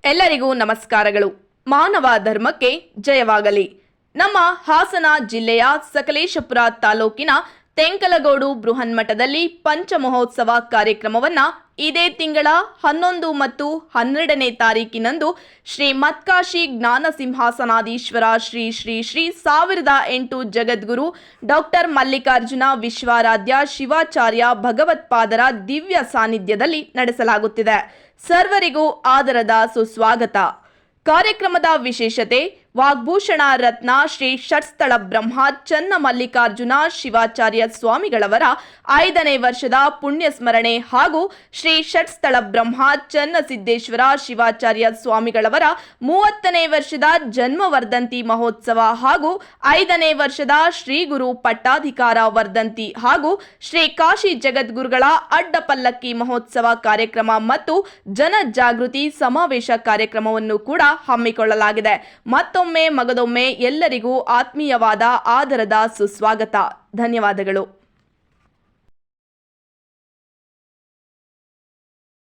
ಎಲ್ಲರಿಗೂ ನಮಸ್ಕಾರಗಳು. ಮಾನವ ಧರ್ಮಕ್ಕೆ ಜಯವಾಗಲಿ. ನಮ್ಮ ಹಾಸನ ಜಿಲ್ಲೆಯ ಸಕಲೇಶಪುರ ತಾಲೂಕಿನ ತೆಂಕಲಗೋಡು ಬೃಹನ್ಮಠದಲ್ಲಿ ಪಂಚಮಹೋತ್ಸವ ಕಾರ್ಯಕ್ರಮವನ್ನು ಇದೇ ತಿಂಗಳ 11 ಮತ್ತು 12ನೇ ತಾರೀಕಿನಂದು ಶ್ರೀ ಮತ್ಕಾಶಿ ಜ್ಞಾನ ಸಿಂಹಾಸನಾಧೀಶ್ವರ ಶ್ರೀ ಶ್ರೀ ಶ್ರೀ 1008 ಜಗದ್ಗುರು ಡಾಕ್ಟರ್ ಮಲ್ಲಿಕಾರ್ಜುನ ವಿಶ್ವಾರಾಧ್ಯ ಶಿವಾಚಾರ್ಯ ಭಗವತ್ಪಾದರ ದಿವ್ಯ ಸಾನ್ನಿಧ್ಯದಲ್ಲಿ ನಡೆಸಲಾಗುತ್ತಿದೆ. ಸರ್ವರಿಗೂ ಆದರದ ಸುಸ್ವಾಗತ. ಕಾರ್ಯಕ್ರಮದ ವಿಶೇಷತೆ ವಾಗ್ಭೂಷಣ ರತ್ನ ಶ್ರೀ ಷಟ್ಸ್ಥಳ ಬ್ರಹ್ಮ ಚನ್ನ ಮಲ್ಲಿಕಾರ್ಜುನ ಶಿವಾಚಾರ್ಯ ಸ್ವಾಮಿಗಳವರ 5ನೇ ವರ್ಷದ ಪುಣ್ಯ ಸ್ಮರಣೆ ಹಾಗೂ ಶ್ರೀ ಷಟ್ಸ್ಥಳ ಬ್ರಹ್ಮ ಚನ್ನ ಸಿದ್ದೇಶ್ವರ ಶಿವಾಚಾರ್ಯ ಸ್ವಾಮಿಗಳವರ 30ನೇ ವರ್ಷದ ಜನ್ಮ ವರ್ಧಂತಿ ಮಹೋತ್ಸವ ಹಾಗೂ 5ನೇ ವರ್ಷದ ಶ್ರೀ ಗುರು ಪಟ್ಟಾಧಿಕಾರ ವರ್ಧಂತಿ ಹಾಗೂ ಶ್ರೀ ಕಾಶಿ ಜಗದ್ಗುರುಗಳ ಅಡ್ಡ ಪಲ್ಲಕ್ಕಿ ಮಹೋತ್ಸವ ಕಾರ್ಯಕ್ರಮ ಮತ್ತು ಜನ ಜಾಗೃತಿ ಸಮಾವೇಶ ಕಾರ್ಯಕ್ರಮವನ್ನು ಕೂಡ ಹಮ್ಮಿಕೊಳ್ಳಲಾಗಿದೆ. ಮತ್ತೊಮ್ಮೆ ಮಗದೊಮ್ಮೆ ಎಲ್ಲರಿಗೂ ಆತ್ಮೀಯವಾದ ಆದರದ ಸುಸ್ವಾಗತ. ಧನ್ಯವಾದಗಳು.